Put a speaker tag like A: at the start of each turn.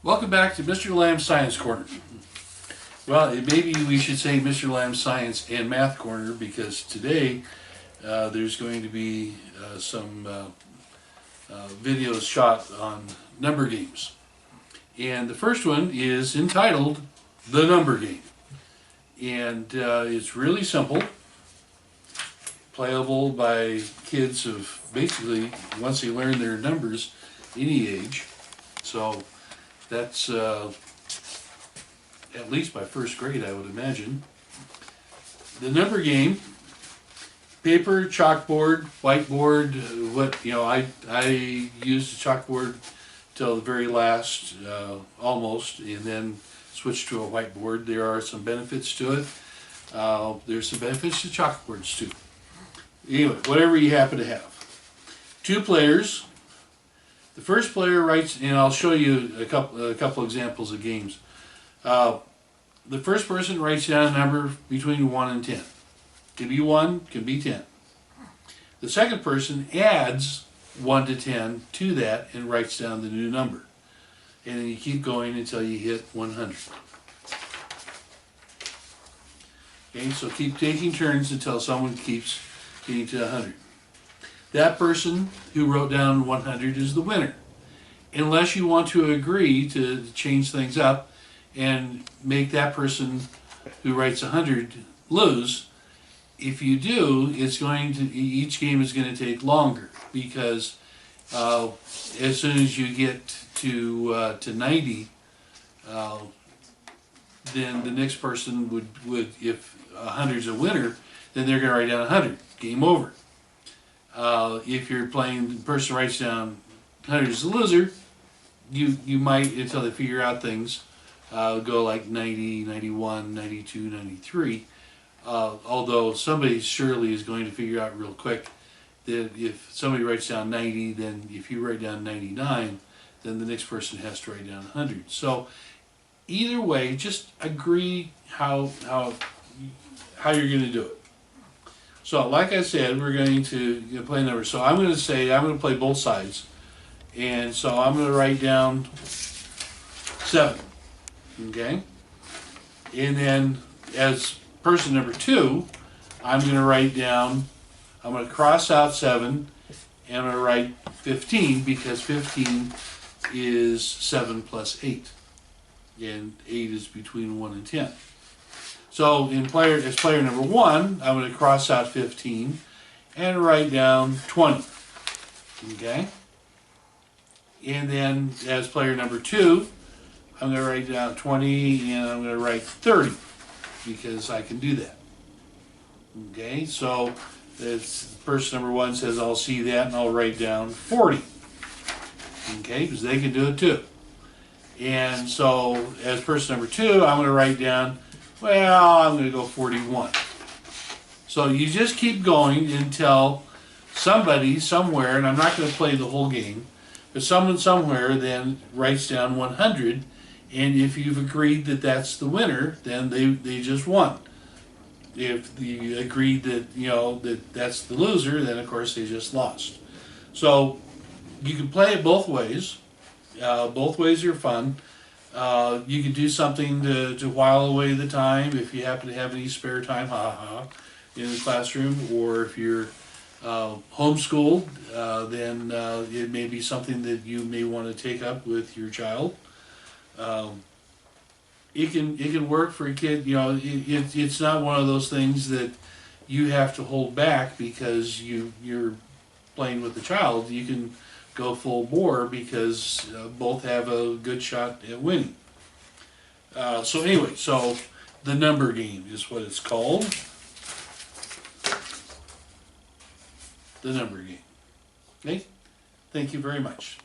A: Welcome back to Mr. Lamb's Science Corner. Well, maybe we should say Mr. Lamb's Science and Math Corner, because today there's going to be some videos shot on number games. And the first one is entitled The Number Game. And it's really simple, playable by kids of basically, once they learn their numbers, any age. So that's at least by first grade, I would imagine. The number game: paper, chalkboard, whiteboard. I used the chalkboard till the very last, almost, and then switched to a whiteboard. There are some benefits to it. There's some benefits to chalkboards too. Anyway, whatever you happen to have. Two players. The first player writes, and I'll show you a couple examples of games. The first person writes down a number between 1 and 10. Can be 1, can be 10. The second person adds 1 to 10 to that and writes down the new number. And then you keep going until you hit 100. Okay, so keep taking turns until someone keeps getting to 100. That person who wrote down 100 is the winner. Unless you want to agree to change things up and make that person who writes 100 lose. If you do, each game is going to take longer, because as soon as you get to 90, then the next person would, if 100 is a winner, then they're going to write down 100. Game over. If you're playing, the person writes down 100 is a loser, you might, until they figure out things, go like 90, 91, 92, 93. Although somebody surely is going to figure out real quick that if somebody writes down 90, then if you write down 99, then the next person has to write down 100. So either way, just agree how you're going to do it. So like I said, we're going to play numbers. So I'm going to play both sides. And so I'm going to write down 7. Okay? And then as person number 2, I'm going to cross out 7, and I'm going to write 15, because 15 is 7 plus 8. And 8 is between 1 and 10. So as player number 1, I'm going to cross out 15 and write down 20. Okay? And then as player number 2, I'm going to write down 20 and I'm going to write 30, because I can do that. Okay? So person number 1 says, I'll see that, and I'll write down 40. Okay? Because they can do it too. And so as person number 2, I'm going to write down, well, I'm going to go 41. So you just keep going until somebody somewhere, and I'm not going to play the whole game, but someone somewhere then writes down 100, and if you've agreed that that's the winner, then they just won. If you agreed that that's the loser, then of course they just lost. So you can play it both ways. Both ways are fun. You can do something to while away the time if you happen to have any spare time, in the classroom, or if you're homeschooled, then it may be something that you may want to take up with your child. It can work for a kid. It's not one of those things that you have to hold back because you're playing with the child. You can go full bore, because both have a good shot at winning. So anyway, so the number game is what it's called. The number game. Okay? Thank you very much.